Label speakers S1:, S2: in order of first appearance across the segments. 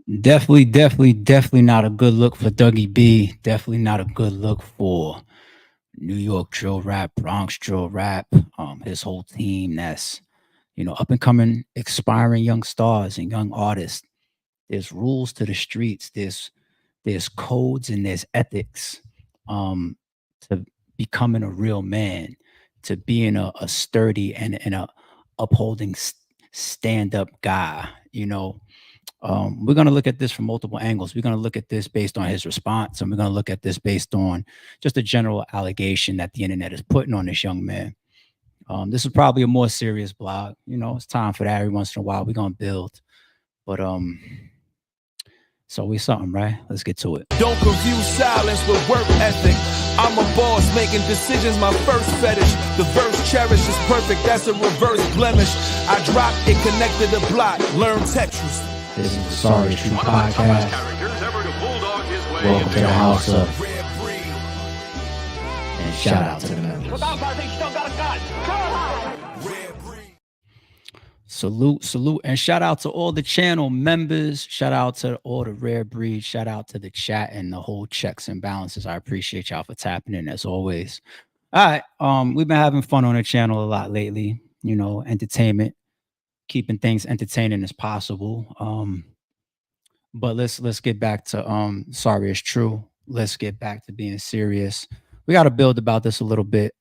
S1: Definitely not a good look for Dougie B. Definitely not a good look for New York drill rap, Bronx drill rap. His whole team that's up and coming, aspiring young stars and young artists. There's rules to the streets. There's codes and there's ethics to becoming a real man, to being a sturdy and a upholding stand up guy. We're going to look at this from multiple angles. We're going to look at this based on his response, and we're going to look at this based on just a general allegation that the internet is putting on this young man. This is probably a more serious blog. It's time for that. Every once in a while, we're going to build. But it's always something, right? Let's get to it.
S2: Don't confuse silence with work ethic. I'm a boss, making decisions my first fetish. The verse cherished is perfect, that's a reverse blemish. I dropped it, connected the block, learn Tetris.
S1: This is the Sorry True Podcast. Welcome to the house of Red Breed. And shout out to the members. Salute, and shout out to all the channel members. Shout out to all the Rare Breed. Shout out to the chat and the whole checks and balances. I appreciate y'all for tapping in as always. All right, we've been having fun on the channel a lot lately. Entertainment, keeping things entertaining as possible. But let's get back to Sorry It's True. Let's get back to being serious. We got to build about this a little bit.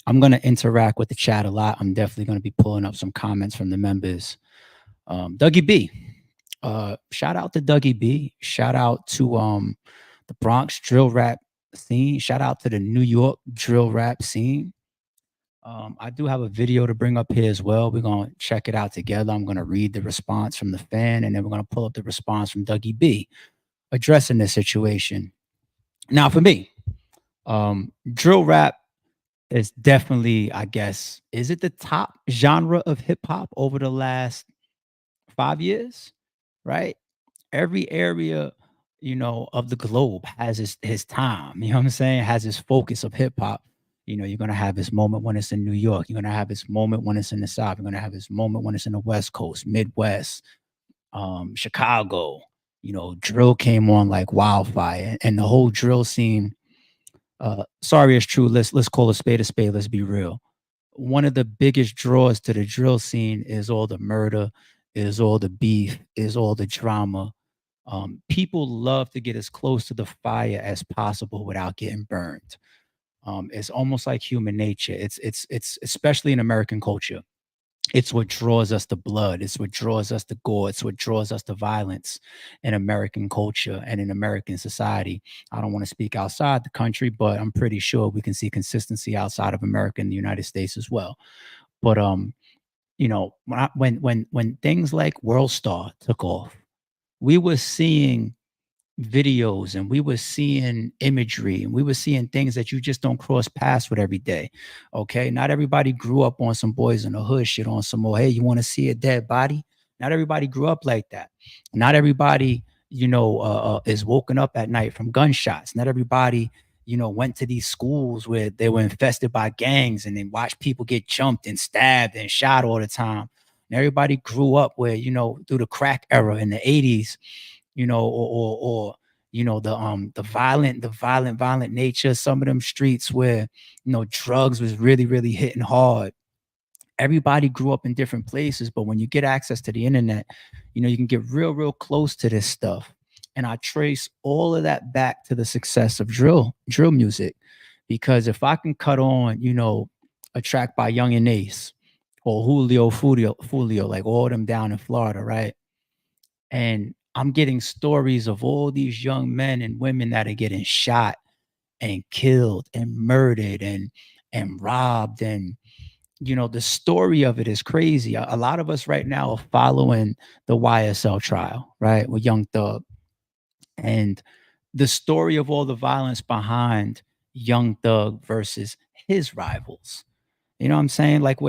S1: I'm going to interact with the chat a lot. I'm definitely going to be pulling up some comments from the members. Dougie B. Shout out to Dougie B. Shout out to the Bronx drill rap scene. Shout out to the New York drill rap scene. I do have a video to bring up here as well. We're going to check it out together. I'm going to read the response from the fan, and then we're going to pull up the response from Dougie B addressing this situation. Now, for me, drill rap is definitely, I guess, is it the top genre of hip hop over the last 5 years? Right? Every area, of the globe has his time. You know what I'm saying? Has his focus of hip hop. You're gonna have this moment when it's in New York. You're gonna have this moment when it's in the South. You're gonna have this moment when it's in the West Coast, Midwest, Chicago. Drill came on like wildfire, and the whole drill scene. Sorry It's True. Let's call a spade a spade. Let's be real. One of the biggest draws to the drill scene is all the murder, is all the beef, is all the drama. People love to get as close to the fire as possible without getting burned. It's almost like human nature. It's especially in American culture. It's what draws us to blood. It's what draws us to gore. It's what draws us to violence in American culture and in American society. I don't want to speak outside the country, but I'm pretty sure we can see consistency outside of America and the United States as well. But when things like World Star took off, we were seeing videos and we were seeing imagery and we were seeing things that you just don't cross paths with every day. Okay. Not everybody grew up on some Boys in the Hood shit, on some hey, you want to see a dead body? Not everybody grew up like that. Not everybody, is woken up at night from gunshots. Not everybody, went to these schools where they were infested by gangs and then watched people get jumped and stabbed and shot all the time. And everybody grew up where, through the crack era in the 80s, or the violent nature, some of them streets where, drugs was really, really hitting hard. Everybody grew up in different places, but when you get access to the internet, you can get real, real close to this stuff. And I trace all of that back to the success of drill music, because if I can cut on, a track by Young and Ace or Julio, like all of them down in Florida, right? And I'm getting stories of all these young men and women that are getting shot and killed and murdered and robbed. And, the story of it is crazy. A lot of us right now are following the YSL trial, right? With Young Thug. And the story of all the violence behind Young Thug versus his rivals. You know what I'm saying? Like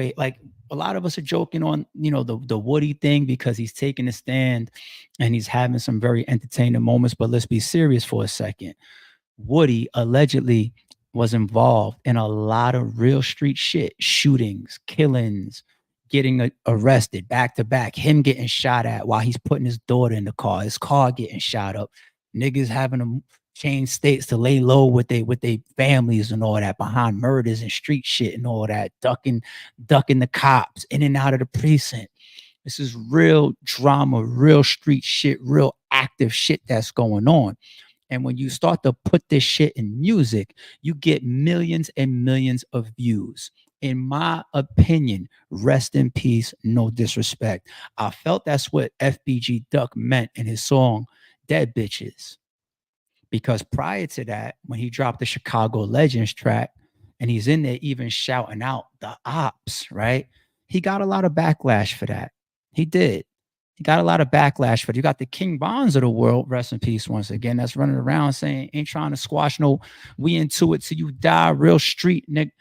S1: a lot of us are joking on, the Woody thing because he's taking a stand and he's having some very entertaining moments. But let's be serious for a second. Woody allegedly was involved in a lot of real street shit, shootings, killings, getting arrested back to back, him getting shot at while he's putting his daughter in the car, his car getting shot up, niggas having to change states to lay low with they families and all that behind murders and street shit and all that, ducking the cops in and out of the precinct. This is real drama, real street shit, real active shit that's going on. And when you start to put this shit in music, you get millions and millions of views. In my opinion, rest in peace, no disrespect. I felt that's what FBG Duck meant in his song Dead Bitches. Because prior to that, when he dropped the Chicago Legends track and he's in there even shouting out the ops, right? He got a lot of backlash for that. He did. He got a lot of backlash for it. You got the King Bonds of the world, rest in peace once again, that's running around saying, ain't trying to squash no, we into it till you die, real street, nigga.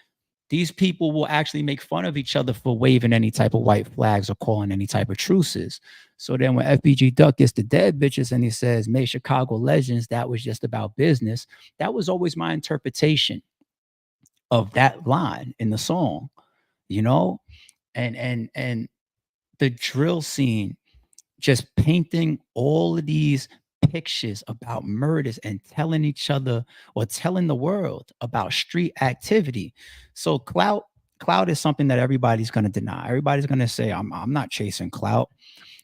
S1: These people will actually make fun of each other for waving any type of white flags or calling any type of truces. So then when FBG Duck gets the Dead Bitches and he says, make Chicago Legends, that was just about business. That was always my interpretation of that line in the song, you know? And the drill scene just painting all of these pictures about murders and telling each other or telling the world about street activity. So clout is something that everybody's going to deny. Everybody's going to say I'm not chasing clout,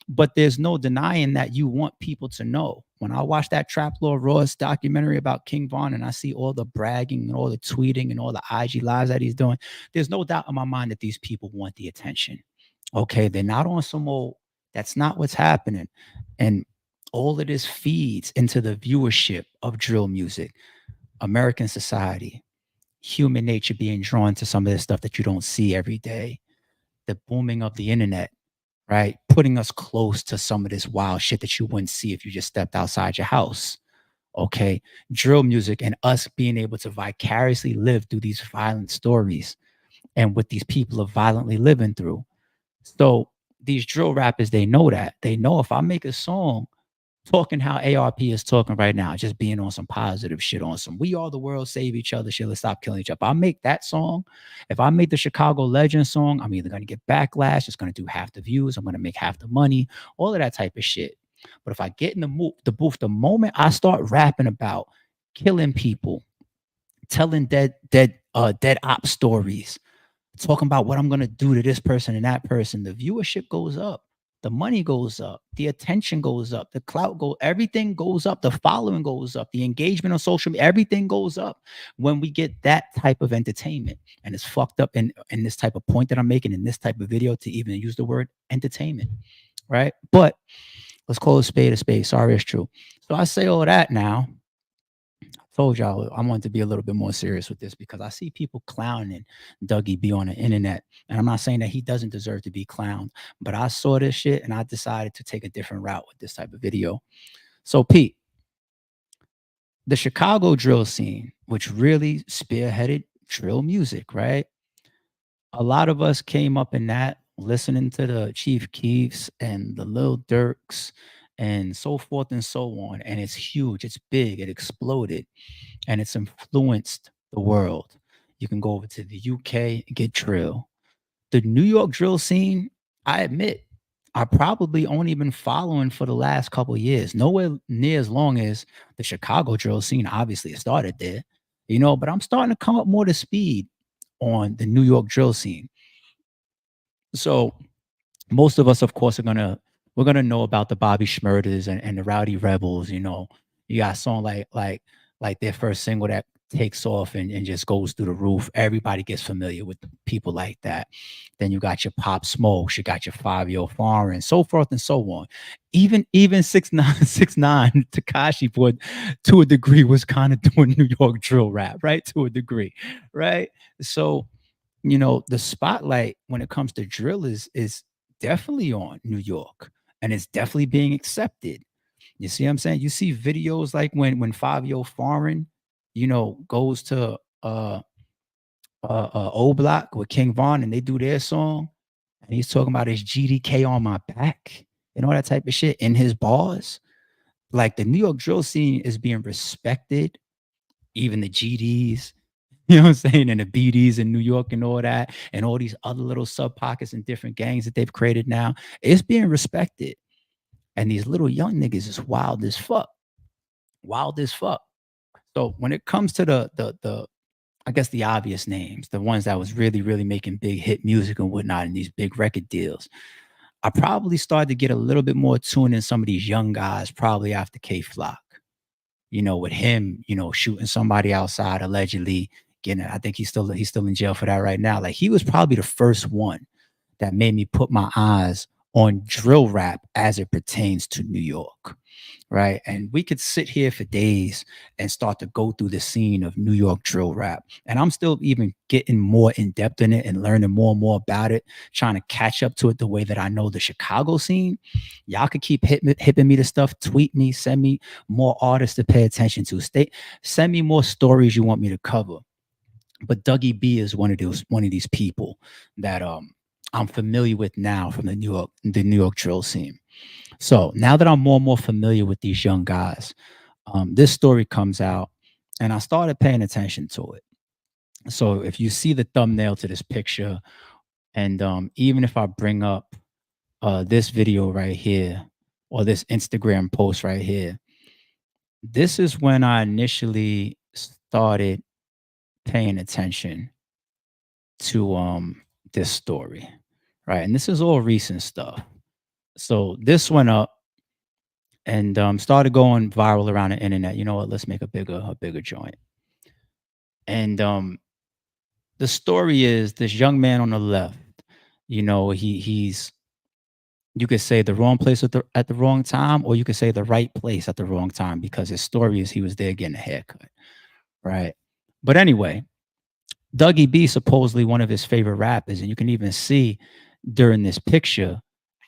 S1: but there's no denying that you want people to know. When I watch that Trap Lord Ross documentary about King Von and I see all the bragging and all the tweeting and all the IG lives that he's doing, there's no doubt in my mind that these people want the attention. Okay, they're not on some old, that's not what's happening. And all of this feeds into the viewership of drill music, American society, human nature being drawn to some of this stuff that you don't see every day, the booming of the internet, right? Putting us close to some of this wild shit that you wouldn't see if you just stepped outside your house. Okay, drill music and us being able to vicariously live through these violent stories and what these people are violently living through. So these drill rappers, they know that. They know if I make a song talking how ARP is talking right now, just being on some positive shit, on some we are the world, save each other shit, let's stop killing each other. If I make that song, if I make the Chicago Legends song, I'm either going to get backlash, it's going to do half the views, I'm going to make half the money, all of that type of shit. But if I get in the booth, the moment I start rapping about killing people, telling dead op stories, talking about what I'm going to do to this person and that person, the viewership goes up, the money goes up, the attention goes up, the clout goes, everything goes up, the following goes up, the engagement on social media, everything goes up when we get that type of entertainment. And it's fucked up in this type of point that I'm making in this type of video to even use the word entertainment, right? But let's call a spade a spade. Sorry, it's true. So I say all that now. Told y'all I wanted to be a little bit more serious with this because I see people clowning Dougie B on the internet. And I'm not saying that he doesn't deserve to be clowned, but I saw this shit and I decided to take a different route with this type of video. So Pete, the Chicago drill scene, which really spearheaded drill music, right? A lot of us came up in that listening to the Chief Keefs and the Lil Durks and so forth and so on. And it's huge, it's big, it exploded, and it's influenced the world. You can go over to the UK and get drill. The New York drill scene, I admit, I probably only been following for the last couple of years. Nowhere near as long as the Chicago drill scene. Obviously, it started there, you know, but I'm starting to come up more to speed on the New York drill scene. So most of us, of course, we're gonna know about the Bobby Schmurders and the Rowdy Rebels. You know, you got a song like their first single that takes off and just goes through the roof. Everybody gets familiar with people like that. Then you got your Pop Smokes, you got your 5-Year Foreign, so forth and so on. Even 6ix9ine Tekashi Boy to a degree was kind of doing New York drill rap, right? To a degree, right? So you know, the spotlight when it comes to drill is definitely on New York, and it's definitely being accepted. You see what I'm saying? You see videos like when 5-Year Foreign, you know, goes to O Block with King Von and they do their song, and he's talking about his GDK on my back and all that type of shit in his bars. Like the New York drill scene is being respected, even the GDs, You know what I'm saying? And the BDs in New York and all that, and all these other little sub pockets and different gangs that they've created now, it's being respected. And these little young niggas is wild as fuck. Wild as fuck. So when it comes to the I guess the obvious names, the ones that was really, really making big hit music and whatnot and these big record deals, I probably started to get a little bit more tuned in some of these young guys probably after K Flock. With him, shooting somebody outside allegedly, getting I think he's still in jail for that right now. Like he was probably the first one that made me put my eyes on drill rap as it pertains to New York. Right. And we could sit here for days and start to go through the scene of New York drill rap. And I'm still even getting more in depth in it and learning more and more about it, trying to catch up to it the way that I know the Chicago scene. Y'all could keep hipping me to stuff, tweet me, send me more artists to pay attention to. Send me more stories you want me to cover. But Dougie B is one of these people that I'm familiar with now from the New York drill scene. So now that I'm more and more familiar with these young guys, this story comes out, and I started paying attention to it. So if you see the thumbnail to this picture, and even if I bring up this video right here or this Instagram post right here, this is when I initially started paying attention to this story, right? And this is all recent stuff. So this went up and started going viral around the internet. You know what? Let's make a bigger joint. And the story is this young man on the left. He's you could say the wrong place at the wrong time, or you could say the right place at the wrong time because his story is he was there getting a haircut, right? But anyway, Dougie B supposedly one of his favorite rappers, and you can even see during this picture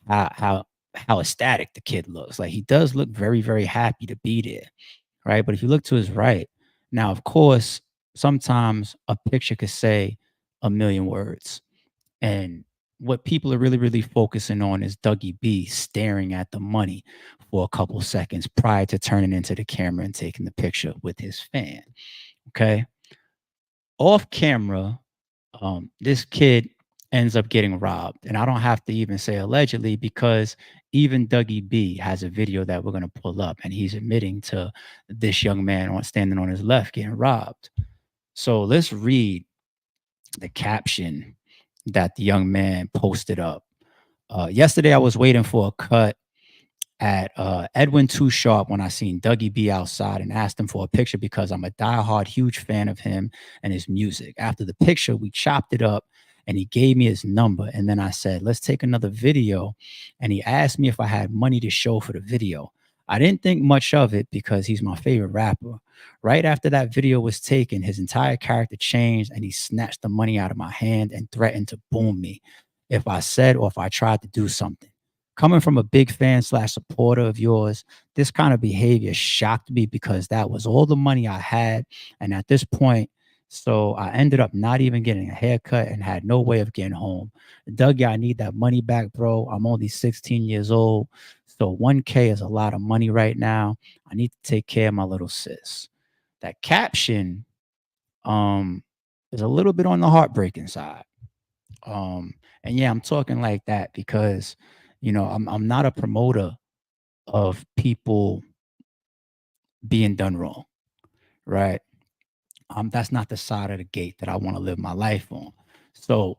S1: how how ecstatic the kid looks. Like he does look very, very happy to be there, right? But if you look to his right, now of course, sometimes a picture could say a million words. And what people are really, really focusing on is Dougie B staring at the money for a couple seconds prior to turning into the camera and taking the picture with his fan. Okay. Off camera, this kid ends up getting robbed. And I don't have to even say allegedly because even Dougie B has a video that we're going to pull up and he's admitting to this young man standing on his left getting robbed. So let's read the caption that the young man posted up. Yesterday, I was waiting for a cut at Edwin Too Sharp when I seen Dougie B outside and asked him for a picture because I'm a diehard huge fan of him and his music. After the picture, we chopped it up and he gave me his number. And then I said, let's take another video. And he asked me if I had money to show for the video. I didn't think much of it because he's my favorite rapper. Right after that video was taken, his entire character changed and he snatched the money out of my hand and threatened to boom me if I said or if I tried to do something. Coming from a big fan slash supporter of yours, this kind of behavior shocked me because that was all the money I had. And at this point, so I ended up not even getting a haircut and had no way of getting home. Dougie, I need that money back, bro. I'm only 16 years old. So 1K is a lot of money right now. I need to take care of my little sis. That caption is a little bit on the heartbreaking side. And yeah, I'm talking like that because I'm not a promoter of people being done wrong, right? That's not the side of the gate that I want to live my life on. So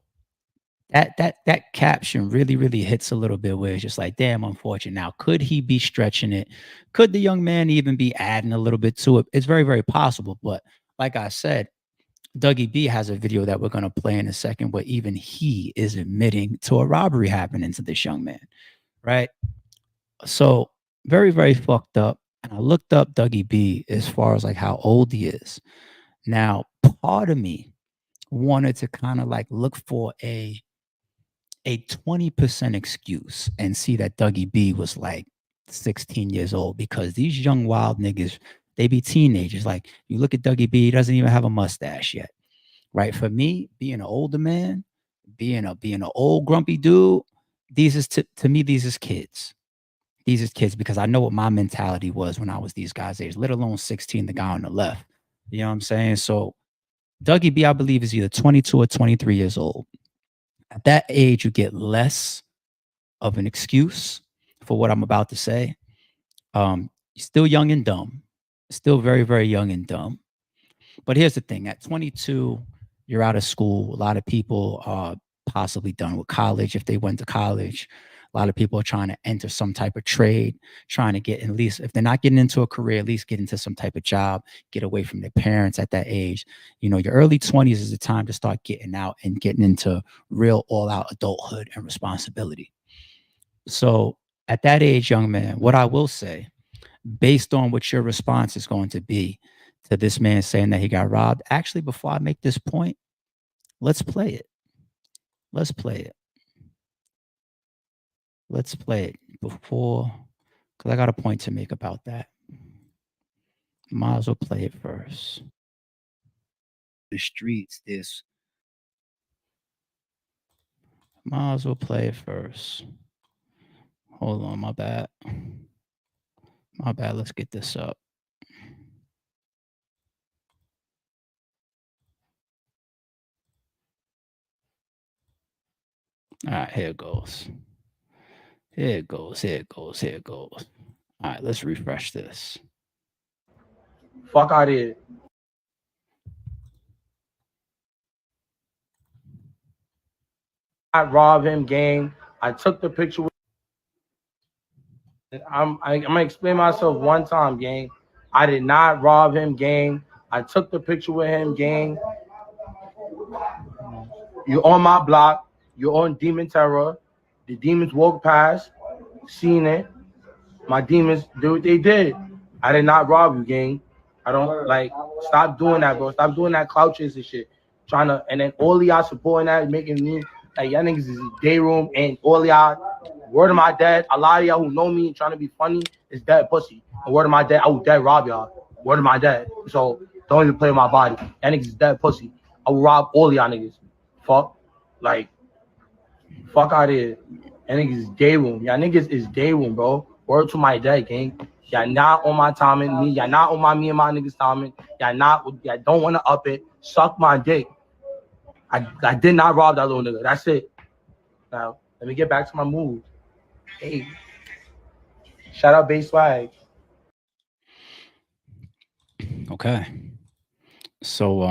S1: that caption really, really hits a little bit where it's just like, damn, unfortunate. Now, could he be stretching it? Could the young man even be adding a little bit to it? It's very, very possible. But like I said, Dougie B has a video that we're going to play in a second where even he is admitting to a robbery happening to this young man, right? So very, very fucked up. And I looked up Dougie B as far as like how old he is. Now, part of me wanted to kind of like look for a 20% excuse and see that Dougie B was like 16 years old because these young wild niggas, they be teenagers. Like you look at Dougie B, he doesn't even have a mustache yet. Right. For me, being an older man, being an old grumpy dude, these is to me, these is kids. These is kids because I know what my mentality was when I was these guys' age, let alone 16, the guy on the left. You know what I'm saying? So Dougie B, I believe, is either 22 or 23 years old. At that age, you get less of an excuse for what I'm about to say. You're still young and dumb, still very, very young and dumb. But here's the thing: at 22, you're out of school. A lot of people are possibly done with college if they went to college. A lot of people are trying to enter some type of trade, trying to get, at least if they're not getting into a career, at least get into some type of job, get away from their parents at that age. You know, your early 20s is the time to start getting out and getting into real all out adulthood and responsibility. So at that age, young man, what I will say, based on what your response is going to be to this man saying that he got robbed, actually, before I make this point, let's play it. Let's play it. Let's play it before, because I got a point to make about that. Might as well play it first. The streets, this. Might as well play it first. Hold on, my bad. My bad. Let's get this up. All right, here it goes. Here it goes. Here it goes. Here it goes. All right, let's refresh this.
S3: Fuck out of here. I robbed him, gang. I took the picture with I'm gonna explain myself one time, gang. I did not rob him, gang. I took the picture with him, gang. You're on my block. You're on Demon Terror. The demons walked past, seen it. My demons do what they did. I did not rob you, gang. I don't like. Stop doing that, bro. Stop doing that clout chase and shit. Trying to, and then all y'all supporting that, making me like y'all niggas is day room, and all y'all. Word of my dad, a lot of y'all who know me and trying to be funny is dead pussy. And word of my dad, I will dead rob y'all. Word of my dad. So don't even play with my body. That niggas is dead pussy. I will rob all y'all niggas. Fuck. Like, fuck out of here. That niggas is day room. Y'all niggas is day room, bro. Word to my dad, gang. Y'all not on my timing. Me, y'all not on my me and my niggas timing. Y'all don't want to up it. Suck my dick. I did not rob that little nigga. That's it. Now, let me get back to my move. Hey, shout out Bay Swag.
S1: Okay. So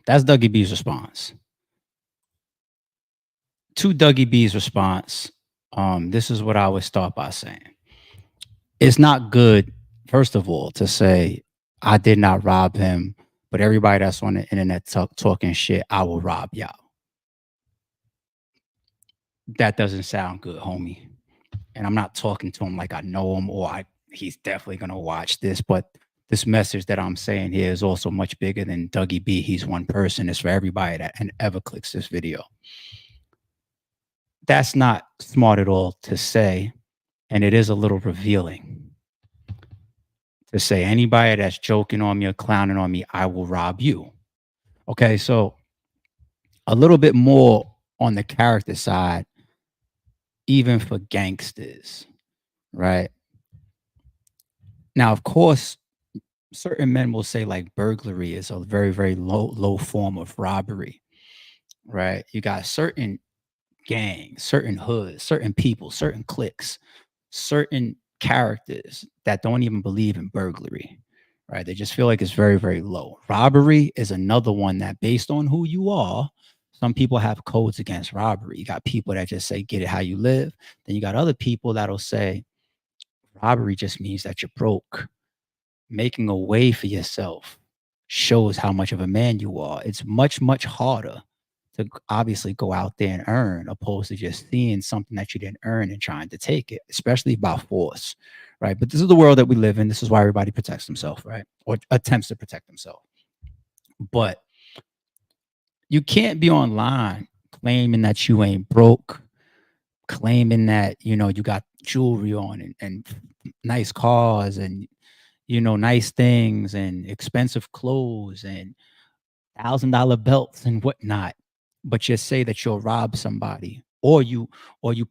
S1: that's Dougie B's response. To Dougie B's response, this is what I would start by saying. It's not good, first of all, to say I did not rob him, but everybody that's on the internet talking shit, I will rob y'all. That doesn't sound good, homie. And I'm not talking to him like I know him or he's definitely going to watch this. But this message that I'm saying here is also much bigger than Dougie B. He's one person. It's for everybody that ever clicks this video. That's not smart at all to say. And it is a little revealing to say anybody that's joking on me or clowning on me, I will rob you. Okay, so a little bit more on the character side, even for gangsters, right? Now, of course, certain men will say like burglary is a very, very low form of robbery, right? You got certain gangs, certain hoods, certain people, certain cliques, certain characters that don't even believe in burglary, right? They just feel like it's very, very low. Robbery is another one that, based on who you are, some people have codes against robbery. You got people that just say, get it how you live. Then you got other people that'll say, robbery just means that you're broke. Making a way for yourself shows how much of a man you are. It's much, much harder to obviously go out there and earn, opposed to just seeing something that you didn't earn and trying to take it, especially by force, right? But this is the world that we live in. This is why everybody protects themselves, right? Or attempts to protect themselves. But you can't be online claiming that you ain't broke, claiming that, you know, you got jewelry on and nice cars and, you know, nice things and expensive clothes and $1,000 belts and whatnot, but just say that you'll rob somebody, or you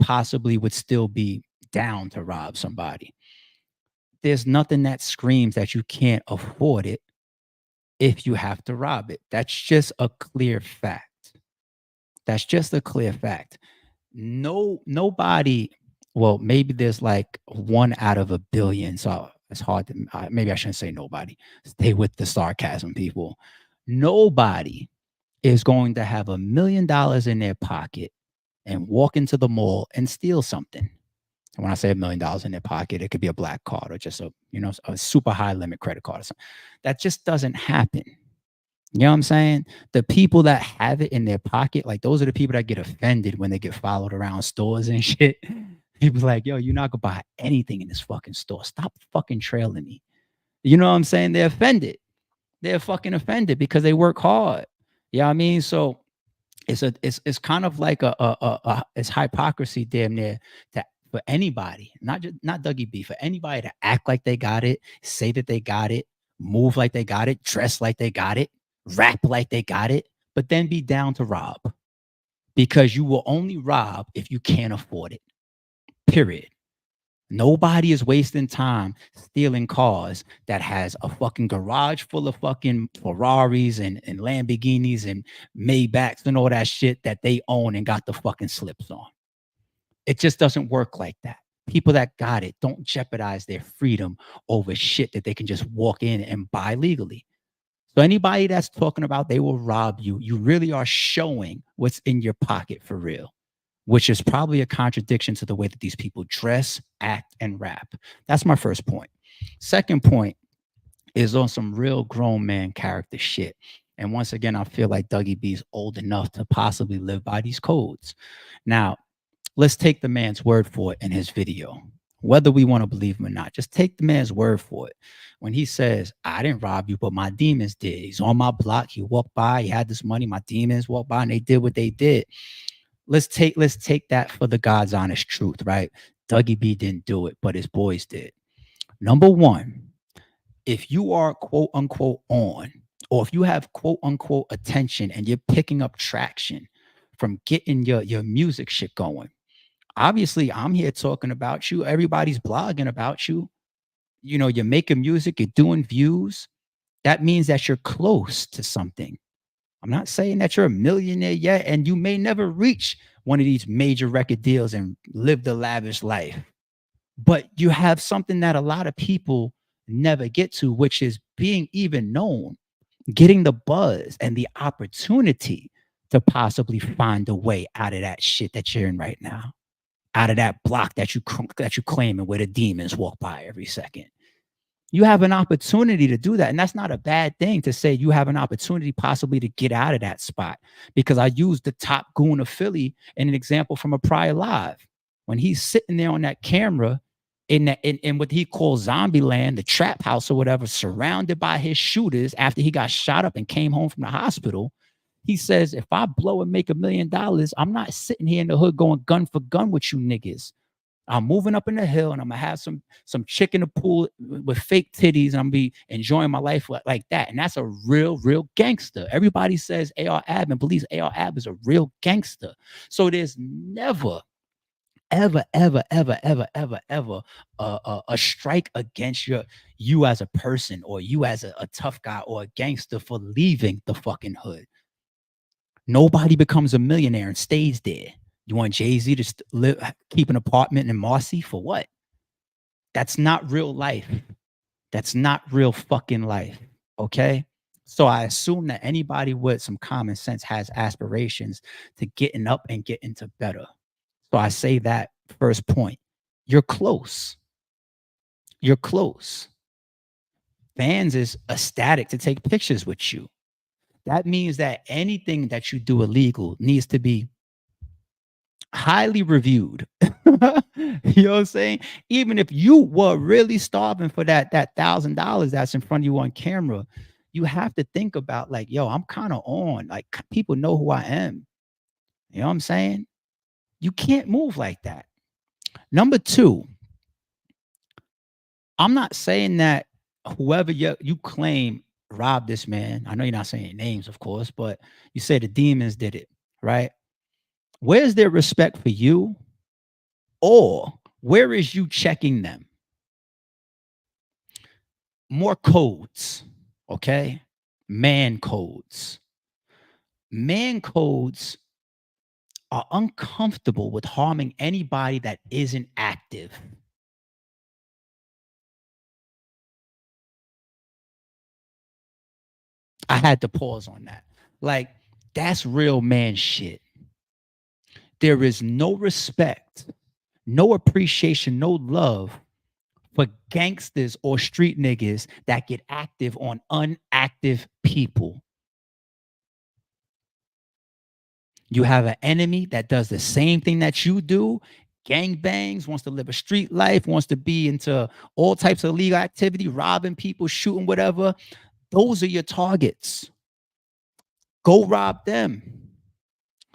S1: possibly would still be down to rob somebody. There's nothing that screams that you can't afford it if you have to rob it. That's just a clear fact. That's just a clear fact. Nobody, well, maybe there's like 1 out of a billion. So it's hard to, maybe I shouldn't say nobody. Stay with the sarcasm, people. Nobody is going to have $1 million in their pocket and walk into the mall and steal something. And when I say $1 million in their pocket, it could be a black card or just a super high limit credit card or something. That just doesn't happen. You know what I'm saying? The people that have it in their pocket, like those are the people that get offended when they get followed around stores and shit. People like, yo, you're not gonna buy anything in this fucking store. Stop fucking trailing me. You know what I'm saying? They're offended. They're fucking offended because they work hard. You know what I mean? So it's kind of like it's hypocrisy damn near for anybody, not Dougie B, for anybody to act like they got it, say that they got it, move like they got it, dress like they got it, rap like they got it, but then be down to rob, because you will only rob if you can't afford it. Period. Nobody is wasting time stealing cars that has a fucking garage full of fucking Ferraris and Lamborghinis and Maybachs and all that shit that they own and got the fucking slips on. It just doesn't work like that. People that got it don't jeopardize their freedom over shit that they can just walk in and buy legally. So anybody that's talking about they will rob you, you really are showing what's in your pocket for real, which is probably a contradiction to the way that these people dress, act, and rap. That's my first point. Second point is on some real grown man character shit. And once again, I feel like Dougie B is old enough to possibly live by these codes. Now, let's take the man's word for it in his video, whether we want to believe him or not. Just take the man's word for it. When he says, I didn't rob you, but my demons did. He's on my block. He walked by. He had this money. My demons walked by and they did what they did. Let's take that for the God's honest truth, right? Dougie B didn't do it, but his boys did. Number one, if you are quote unquote on, or if you have quote unquote attention and you're picking up traction from getting your music shit going, obviously I'm here talking about you. Everybody's blogging about you. You know, you're making music, you're doing views. That means that you're close to something. I'm not saying that you're a millionaire yet, and you may never reach one of these major record deals and live the lavish life. But you have something that a lot of people never get to, which is being even known, getting the buzz and the opportunity to possibly find a way out of that shit that you're in right now, out of that block that you claiming where the demons walk by every second. You have an opportunity to do that. And that's not a bad thing to say you have an opportunity possibly to get out of that spot, because I used the top goon of Philly in an example from a prior live. When he's sitting there on that camera in what he calls zombie land, the trap house or whatever, surrounded by his shooters after he got shot up and came home from the hospital, he says, if I blow and make $1 million, I'm not sitting here in the hood going gun for gun with you niggas. I'm moving up in the hill and I'm gonna have some chick in the pool with fake titties and I'm gonna be enjoying my life like that. And that's a real gangster. Everybody says AR Ab and believes AR Ab is a real gangster. So there's never, ever a strike against you as a person or you as a tough guy or a gangster for leaving the fucking hood. Nobody becomes a millionaire and stays there. You want Jay-Z to keep an apartment in Marcy for what? That's not real life. That's not real fucking life. Okay? So I assume that anybody with some common sense has aspirations to getting up and getting to better. So I say that first point. You're close. You're close. Fans is ecstatic to take pictures with you. That means that anything that you do illegal needs to be highly reviewed. You know what I'm saying? Even if you were really starving for that $1,000 that's in front of you on camera, you have to think about like, yo, I'm kind of on. Like, people know who I am. You know what I'm saying? You can't move like that. Number two, I'm not saying that whoever you claim robbed this man, I know you're not saying names, of course, but you say the demons did it, right? Where's their respect for you? Or where is you checking them? More codes, okay? Man codes. Man codes are uncomfortable with harming anybody that isn't active. I had to pause on that. Like, that's real man shit. There is no respect, no appreciation, no love for gangsters or street niggas that get active on unactive people. You have an enemy that does the same thing that you do, gang bangs, wants to live a street life, wants to be into all types of illegal activity, robbing people, shooting, whatever. Those are your targets. Go rob them.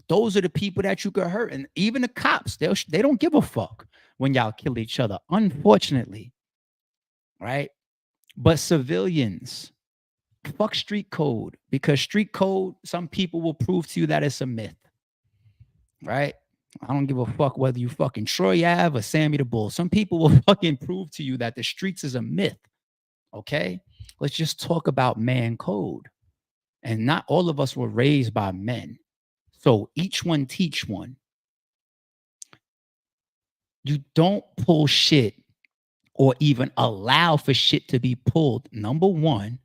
S1: Those are the people that you could hurt. And even the cops, they don't give a fuck when y'all kill each other, unfortunately. Right? But civilians, fuck street code, because street code, some people will prove to you that it's a myth. Right? I don't give a fuck whether you fucking Troy Ave or Sammy the Bull. Some people will fucking prove to you that the streets is a myth. Okay? Let's just talk about man code. And not all of us were raised by men. So each one teach one. You don't pull shit or even allow for shit to be pulled, number one,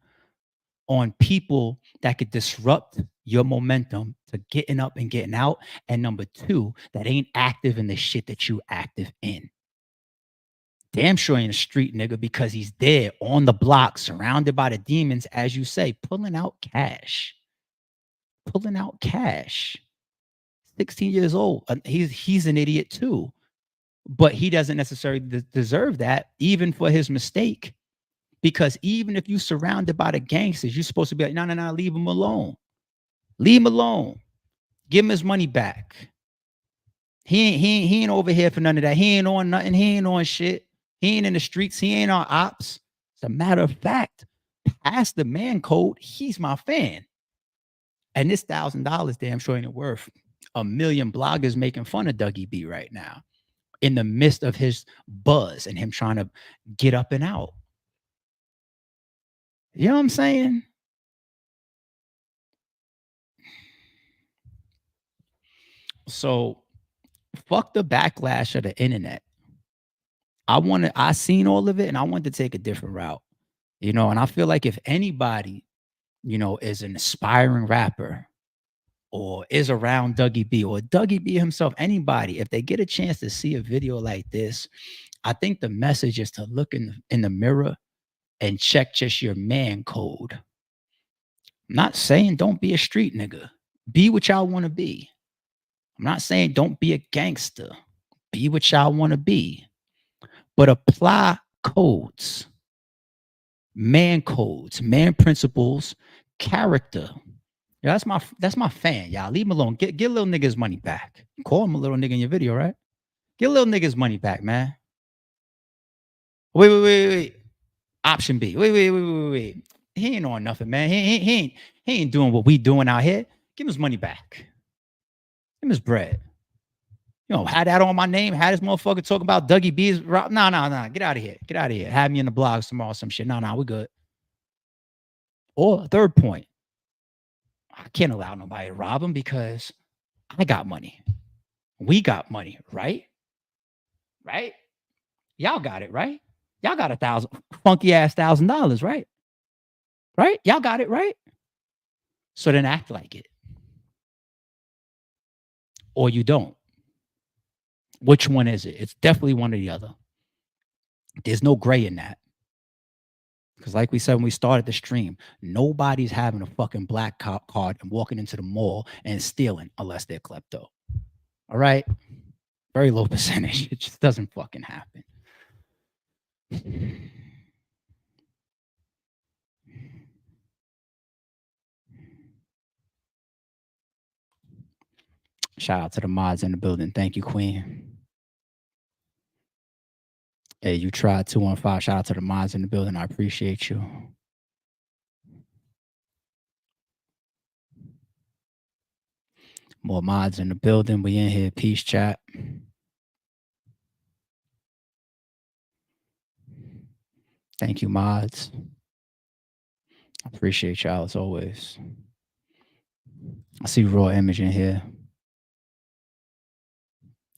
S1: on people that could disrupt your momentum to getting up and getting out. And number two, that ain't active in the shit that you active in. Damn sure ain't a street nigga, because he's there on the block, surrounded by the demons, as you say, pulling out cash. Pulling out cash. 16 years old. He's an idiot too. But he doesn't necessarily deserve that, even for his mistake. Because even if you surrounded by the gangsters, you're supposed to be like, no, leave him alone. Leave him alone. Give him his money back. He ain't over here for none of that. He ain't on nothing. He ain't on shit. He ain't in the streets. He ain't on ops. As a matter of fact, past the man code, he's my fan. And this $1,000 damn sure ain't worth a million bloggers making fun of Dougie B right now, in the midst of his buzz and him trying to get up and out. You know what I'm saying? So fuck the backlash of the internet. I seen all of it, and I wanted to take a different route. And I feel like if anybody, is an aspiring rapper or is around Dougie B or Dougie B himself, anybody, if they get a chance to see a video like this, I think the message is to look in the mirror and check just your man code. I'm not saying don't be a street nigga. Be what y'all want to be. I'm not saying don't be a gangster. Be what y'all want to be. But apply codes. Man codes, man principles, character. Yeah, that's my fan, y'all. Leave him alone. Get little nigga's money back. Call him a little nigga in your video, right? Get little nigga's money back, man. Wait. Option B. Wait. He ain't on nothing, man. He ain't doing what we doing out here. Give him his money back. Give him his bread. Had that on my name. Had this motherfucker talking about Dougie B's. No. Get out of here. Get out of here. Have me in the blogs tomorrow, some shit. No, we're good. Or third point, I can't allow nobody to rob him because I got money. We got money, right? Right? Y'all got it, right? Y'all got funky ass $1,000, right? Right? Y'all got it, right? So then act like it. Or you don't. Which one is it? It's definitely one or the other. There's no gray in that. Because like we said when we started the stream, nobody's having a fucking black card and walking into the mall and stealing unless they're klepto. All right? Very low percentage. It just doesn't fucking happen. Shout out to the mods in the building. Thank you, Queen. Hey, you tried 215. Shout out to the mods in the building. I appreciate you. More mods in the building. We in here. Peace, chat. Thank you, mods. Appreciate y'all as always. I see raw image in here.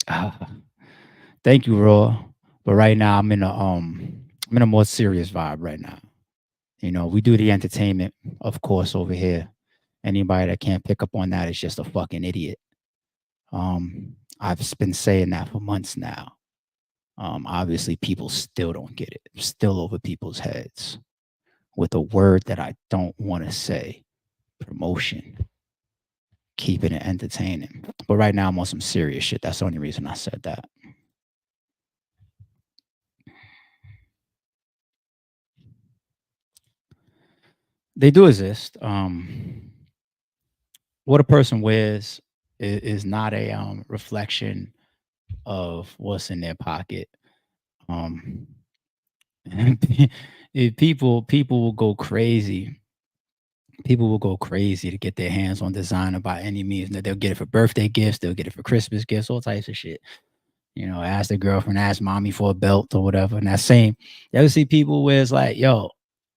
S1: Ah, thank you, Raw. But right now I'm in a more serious vibe right now. You know, we do the entertainment, of course, over here. Anybody that can't pick up on that is just a fucking idiot. I've been saying that for months now. Obviously, people still don't get it. Still over people's heads with a word that I don't want to say. Promotion. Keeping it entertaining. But right now, I'm on some serious shit. That's the only reason I said that. They do exist. What a person wears is not a reflection of what's in their pocket. Um, people will go crazy. People will go crazy to get their hands on designer by any means. They'll get it for birthday gifts. They'll get it for Christmas gifts. All types of shit. You know, ask their girlfriend, ask mommy for a belt or whatever. And that same, you ever see people where it's like, yo,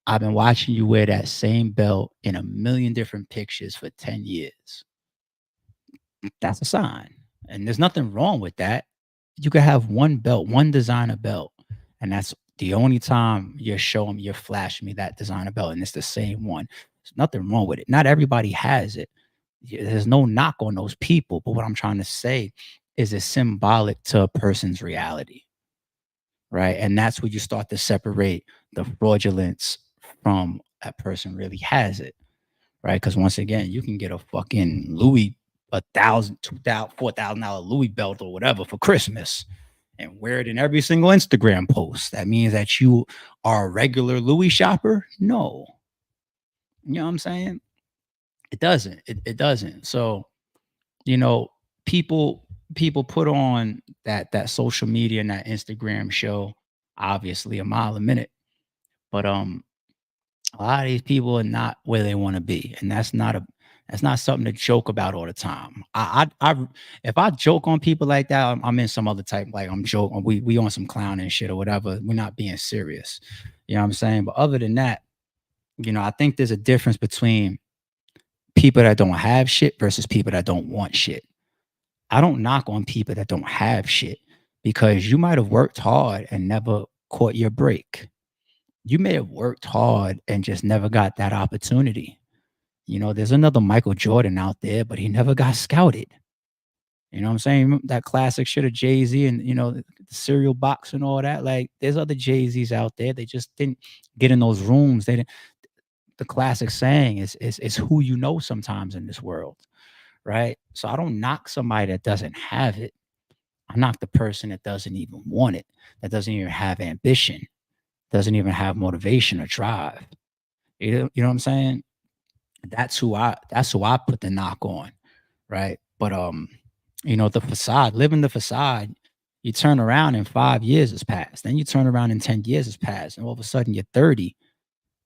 S1: I've been watching you wear that same belt in a million different pictures for 10 years. That's a sign. And there's nothing wrong with that. You could have one belt, one designer belt, and that's the only time you're flashing me that designer belt, and it's the same one. There's nothing wrong with it. Not everybody has it. There's no knock on those people. But what I'm trying to say is it's symbolic to a person's reality. Right. And that's where you start to separate the fraudulence from that person really has it. Right. Because once again, you can get a fucking Louis, $1,000, $2,000, $4,000 Louis belt or whatever for Christmas and wear it in every single Instagram post. That means that you are a regular Louis shopper? No. You know what I'm saying? It doesn't. It doesn't. So, you know, people put on that social media and that Instagram show, obviously a mile a minute. But a lot of these people are not where they want to be. And that's not something to joke about all the time. If I joke on people like that, I'm in some other type, like I'm joking, we on some clowning shit or whatever. We're not being serious. You know what I'm saying? But other than that, you know, I think there's a difference between people that don't have shit versus people that don't want shit. I don't knock on people that don't have shit because you might have worked hard and never caught your break. You may have worked hard and just never got that opportunity. You know, there's another Michael Jordan out there, but he never got scouted. You know what I'm saying? That classic shit of Jay-Z and, you know, the cereal box and all that. Like, there's other Jay-Z's out there. They just didn't get in those rooms. They didn't. The classic saying is who you know sometimes in this world, right? So I don't knock somebody that doesn't have it. I knock the person that doesn't even want it, that doesn't even have ambition, doesn't even have motivation or drive. You know what I'm saying? That's who I put the knock on, right? But you know, the facade, living the facade, you turn around in 5 years has passed. Then you turn around in 10 years has passed, and all of a sudden you're 30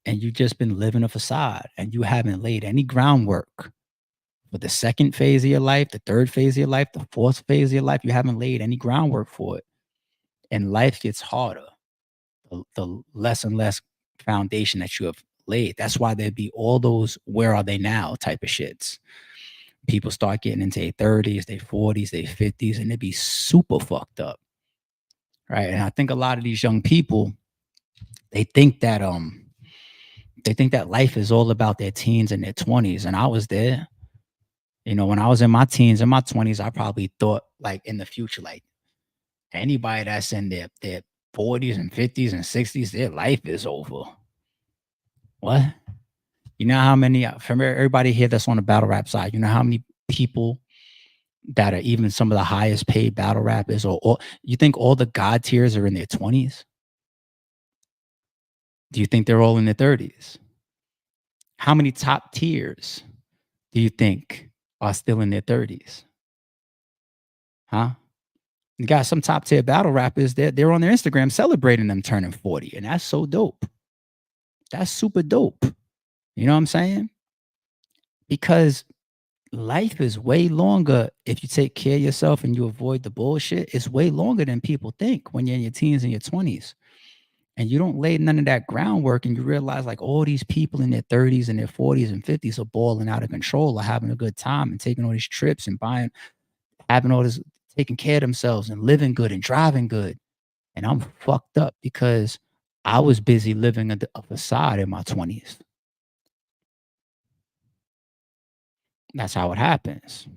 S1: and you've just been living a facade and you haven't laid any groundwork for the second phase of your life, the third phase of your life, the fourth phase of your life. You haven't laid any groundwork for it. And life gets harder the less and less foundation that you have laid. That's why there'd be all those where are they now type of shits. People start getting into their 30s, their 40s, their 50s, and they'd be super fucked up. Right. And I think a lot of these young people, they think that life is all about their teens and their 20s. And I was there. You know, when I was in my teens and my 20s, I probably thought like in the future, like anybody that's in their 40s and 50s and 60s, their life is over. What? You know how many from everybody here that's on the battle rap side, you know how many people that are even some of the highest paid battle rappers or you think all the god tiers are in their 20s? Do you think they're all in their 30s? How many top tiers do you think are still in their 30s? Huh? You got some top tier battle rappers, they're on their Instagram celebrating them turning 40. And that's so dope. That's super dope. You know what I'm saying? Because life is way longer if you take care of yourself and you avoid the bullshit. It's way longer than people think when you're in your teens and your 20s. and you don't lay none of that groundwork, and you realize like all these people in their 30s and their 40s and 50s are balling out of control, are having a good time and taking all these trips and having all this, taking care of themselves and living good and driving good. And I'm fucked up because I was busy living a facade in my 20s. That's how it happens.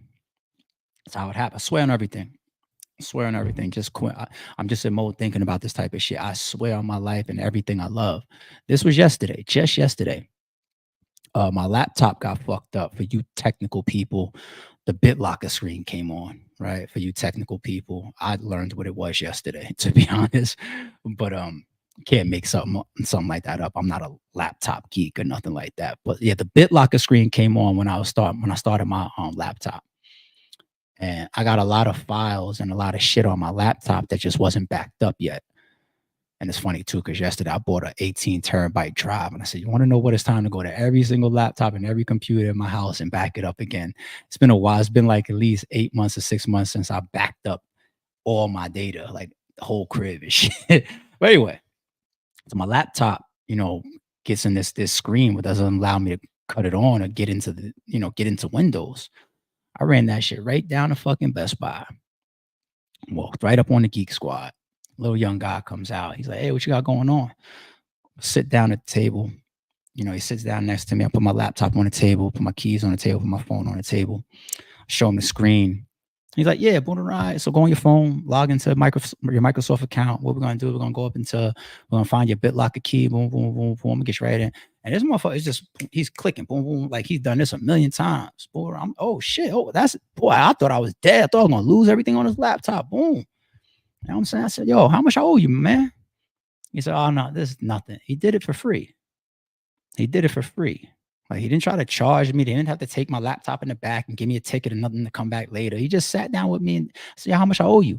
S1: That's how it happens. I swear on everything. I swear on everything. Just quit. I'm just in mode thinking about this type of shit. I swear on my life and everything I love. This was yesterday, just yesterday. My laptop got fucked up. For you technical people, the BitLocker screen came on, right? For you technical people, I learned what it was yesterday, to be honest. But can't make something like that up. I'm not a laptop geek or nothing like that. But yeah, the BitLocker screen came on when I started my laptop. And I got a lot of files and a lot of shit on my laptop that just wasn't backed up yet. And it's funny too, because yesterday I bought an 18 terabyte drive. And I said, you want to know what it's time to go to every single laptop and every computer in my house and back it up again. It's been a while. It's been like at least 8 months or 6 months since I backed up all my data, like the whole crib and shit. But anyway, so my laptop, gets in this screen, but doesn't allow me to cut it on or get into Windows. I ran that shit right down to fucking Best Buy. Walked right up on the Geek Squad. Little young guy comes out. He's like, hey, what you got going on? Sit down at the table. He sits down next to me. I put my laptop on the table, put my keys on the table, put my phone on the table. Show him the screen. He's like, yeah, boom, right. So go on your phone, log into your Microsoft account. What we're going to do, we're going to go up we're going to find your BitLocker key. Boom, boom, boom, boom. Get you right in. And this motherfucker is he's clicking. Boom, boom. Like he's done this a million times. Boy, oh, shit. Oh, I thought I was dead. I thought I was going to lose everything on his laptop. Boom. You know what I'm saying? I said, yo, how much I owe you, man? He said, oh, no, this is nothing. He did it for free. Like he didn't try to charge me. They didn't have to take my laptop in the back and give me a ticket and nothing to come back later. He just sat down with me and said, how much I owe you?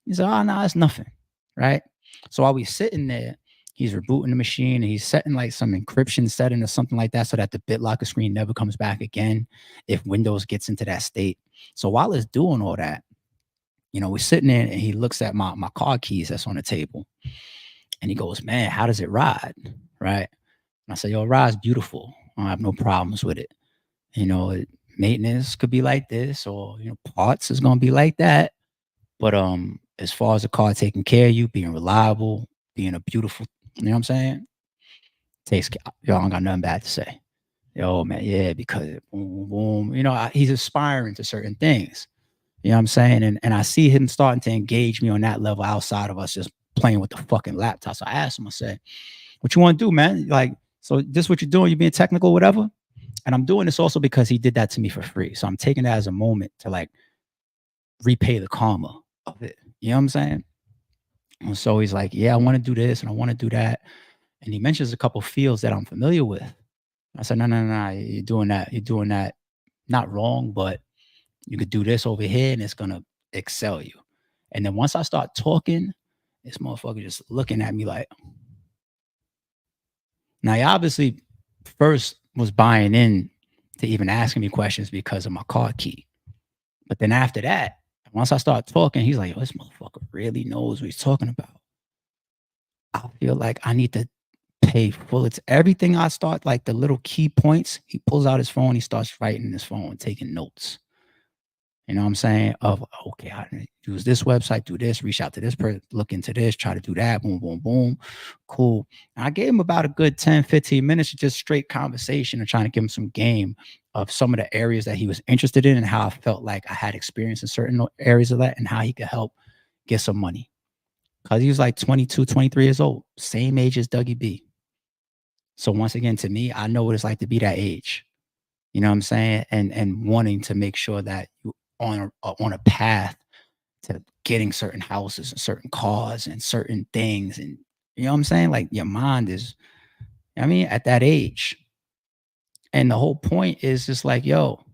S1: He said, oh, no, it's nothing. Right. So while we sitting there, he's rebooting the machine and he's setting like some encryption setting or something like that so that the BitLocker screen never comes back again if Windows gets into that state. So while it's doing all that, we're sitting there and he looks at my car keys that's on the table and he goes, man, how does it ride? Right. And I said, yo, it rides beautiful. I don't have no problems with it. Maintenance could be like this or, parts is going to be like that. But as far as the car taking care of you, being reliable, being a beautiful, you know what I'm saying? Takes care. Y'all don't got nothing bad to say. Yo, man, yeah, because boom, boom. He's aspiring to certain things. You know what I'm saying? And I see him starting to engage me on that level outside of us just playing with the fucking laptop. So I asked him, I said, what you want to do, man? Like, so this is what you're doing? You're being technical, whatever? And I'm doing this also because he did that to me for free. So I'm taking that as a moment to like repay the karma of it. You know what I'm saying? And so he's like, yeah, I want to do this and I want to do that. And he mentions a couple fields that I'm familiar with. I said, no, you're doing that not wrong, but you could do this over here and it's going to excel you. And then once I start talking, this motherfucker just looking at me like, now he obviously first was buying in to even asking me questions because of my car key. But then after that, once I start talking, he's like, oh, this motherfucker really knows what he's talking about. I feel like I need to pay full. It's everything I start, like the little key points. He pulls out his phone. He starts writing in his phone, taking notes. You know what I'm saying? Of, okay, I use this website, do this, reach out to this person, look into this, try to do that, boom, boom, boom. Cool. And I gave him about a good 10, 15 minutes of just straight conversation and trying to give him some game of some of the areas that he was interested in and how I felt like I had experience in certain areas of that and how he could help get some money. Because he was like 22, 23 years old, same age as Dougie B. So once again, to me, I know what it's like to be that age. You know what I'm saying? And wanting to make sure that you on a path to getting certain houses and certain cars and certain things. And you know what I'm saying? Like your mind is, at that age. And the whole point is just like, yo,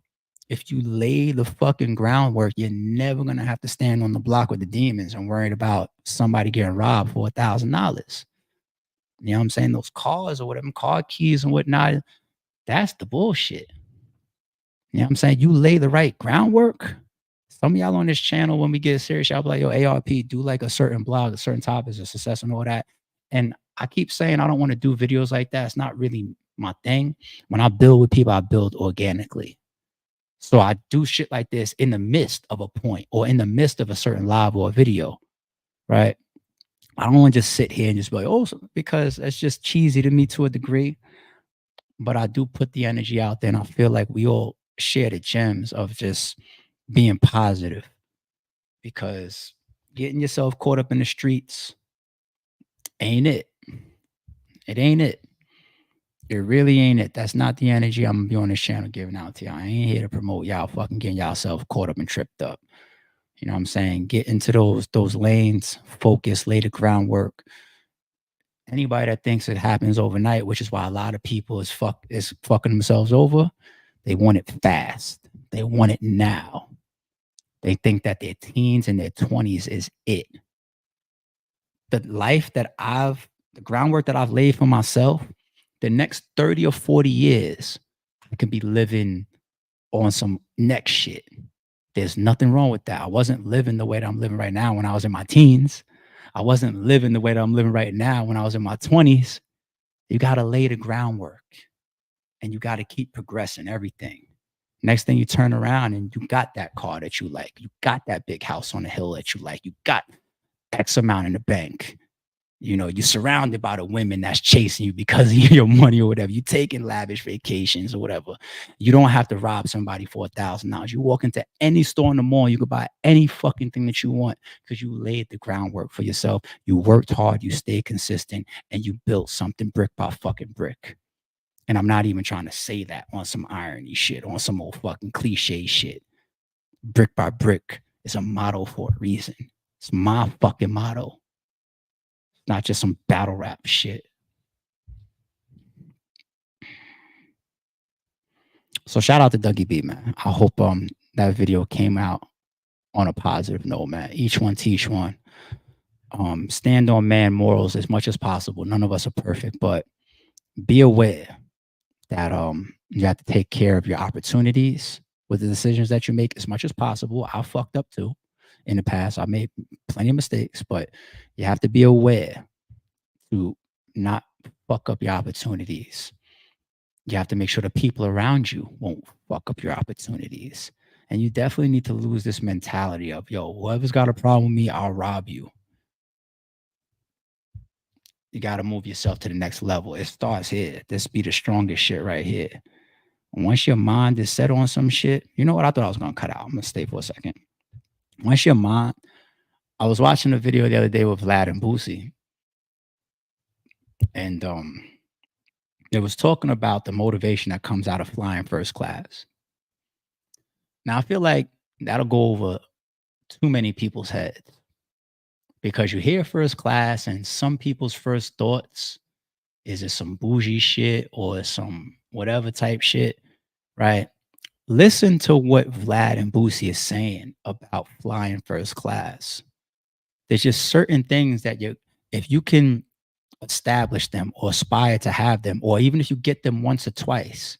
S1: if you lay the fucking groundwork, you're never going to have to stand on the block with the demons and worried about somebody getting robbed for $1,000. You know what I'm saying? Those cars or whatever, car keys and whatnot, that's the bullshit. You know what I'm saying? You lay the right groundwork. Some of y'all on this channel, when we get serious, y'all be like, yo, ARP, do like a certain blog, a certain topics of success and all that. And I keep saying I don't want to do videos like that. It's not really my thing. When I build with people, I build organically. So I do shit like this in the midst of a point or in the midst of a certain live or a video, right? I don't want to just sit here and just be like, oh, because that's just cheesy to me to a degree. But I do put the energy out there, and I feel like we all share the gems of just being positive, because getting yourself caught up in the streets ain't it. It ain't it. It really ain't it. That's not the energy I'm gonna be on this channel giving out to y'all. I ain't here to promote y'all fucking getting yourself caught up and tripped up. You know what I'm saying? Get into those lanes, focus, lay the groundwork. Anybody that thinks it happens overnight, which is why a lot of people is fucking themselves over, they want it fast. They want it now. They think that their teens and their 20s is it. The groundwork that I've laid for myself, the next 30 or 40 years, I could be living on some next shit. There's nothing wrong with that. I wasn't living the way that I'm living right now when I was in my teens. I wasn't living the way that I'm living right now when I was in my 20s. You got to lay the groundwork, and you got to keep progressing everything. Next thing, you turn around and you got that car that you like. You got that big house on the hill that you like. You got X amount in the bank. You know, you're surrounded by the women that's chasing you because of your money or whatever. You taking lavish vacations or whatever. You don't have to rob somebody for $1,000. You walk into any store in the mall, you can buy any fucking thing that you want because you laid the groundwork for yourself. You worked hard, you stayed consistent, and you built something brick by fucking brick. And I'm not even trying to say that on some irony shit, on some old fucking cliche shit. Brick by brick is a motto for a reason. It's my fucking motto. Not just some battle rap shit. So shout out to Dougie B, man. I hope that video came out on a positive note, man. Each one teach one. Stand on man morals as much as possible. None of us are perfect, but be aware that you have to take care of your opportunities with the decisions that you make as much as possible. I fucked up too. In the past, I made plenty of mistakes, but you have to be aware to not fuck up your opportunities. You have to make sure the people around you won't fuck up your opportunities. And you definitely need to lose this mentality of, yo, whoever's got a problem with me, I'll rob you. You got to move yourself to the next level. It starts here. This be the strongest shit right here. Once your mind is set on some shit, you know what? I thought I was going to cut out. I'm going to stay for a second. Once your mind, I was watching a video the other day with Vlad and Boosie. And it was talking about the motivation that comes out of flying first class. Now, I feel like that'll go over too many people's heads, because you hear first class and some people's first thoughts is it some bougie shit or some whatever type shit, right? Listen to what Vlad and Boosie is saying about flying first class. There's just certain things that if you can establish them or aspire to have them, or even if you get them once or twice,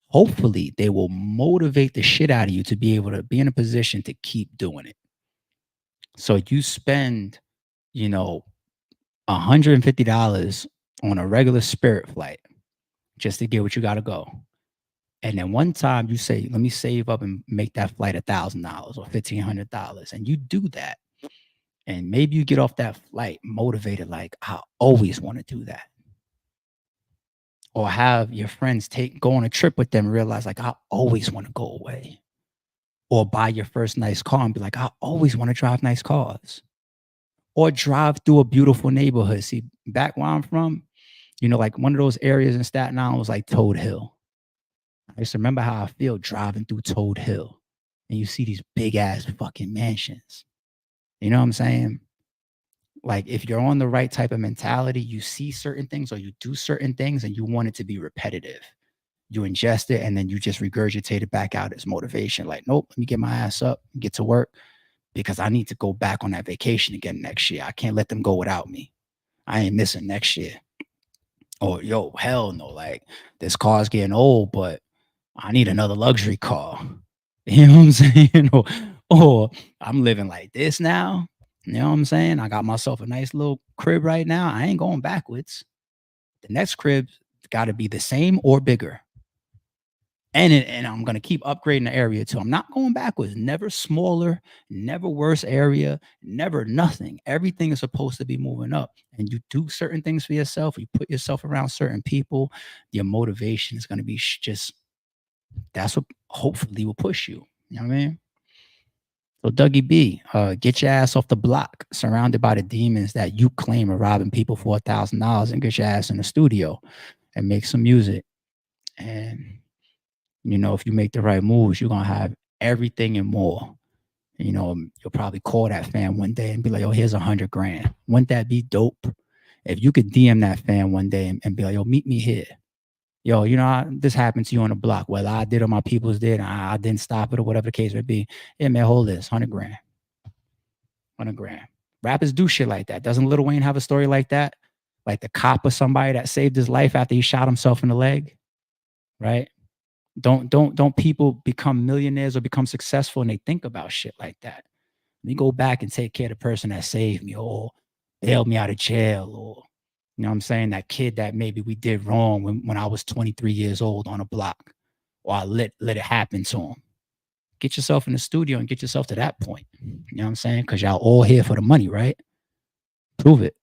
S1: hopefully they will motivate the shit out of you to be able to be in a position to keep doing it. So you spend, $150 on a regular Spirit flight just to get what you got to go. And then one time you say, let me save up and make that flight $1,000 or $1,500. And you do that. And maybe you get off that flight motivated, like, I always want to do that. Or have your friends go on a trip with them and realize, like, I always want to go away. Or buy your first nice car and be like, I always want to drive nice cars. Or drive through a beautiful neighborhood. See, back where I'm from, like one of those areas in Staten Island was like Toad Hill. I just remember how I feel driving through Toad Hill. And you see these big ass fucking mansions. You know what I'm saying? Like, if you're on the right type of mentality, you see certain things or you do certain things and you want it to be repetitive. You ingest it and then you just regurgitate it back out as motivation. Like, nope, let me get my ass up and get to work because I need to go back on that vacation again next year. I can't let them go without me. I ain't missing next year. Or, yo, hell no. Like, this car's getting old, but I need another luxury car. You know what I'm saying? Or I'm living like this now. You know what I'm saying? I got myself a nice little crib right now. I ain't going backwards. The next crib got to be the same or bigger. And I'm gonna keep upgrading the area too. I'm not going backwards. Never smaller, never worse area, never nothing. Everything is supposed to be moving up. And you do certain things for yourself. You put yourself around certain people. Your motivation is gonna be just. That's what hopefully will push you. You know what I mean? So Dougie B, get your ass off the block, surrounded by the demons that you claim are robbing people for $1,000, and get your ass in the studio and make some music. And if you make the right moves, you're gonna have everything and more. You'll probably call that fan one day and be like, "Yo, here's $100 grand." Wouldn't that be dope? If you could DM that fan one day and be like, "Yo, meet me here. Yo, this happened to you on the block. Whether I did or my peoples did, I didn't stop it or whatever the case may be. Yeah, man, hold this, $100 grand. $100 grand." Rappers do shit like that. Doesn't Lil Wayne have a story like that? Like the cop or somebody that saved his life after he shot himself in the leg, right? Don't people become millionaires or become successful and they think about shit like that? Let me go back and take care of the person that saved me or bailed me out of jail, or what I'm saying, that kid that maybe we did wrong when I was 23 years old on a block, or I let it happen to him. Get yourself in the studio and get yourself to that point. You know what I'm saying? Because y'all all here for the money, right? Prove it.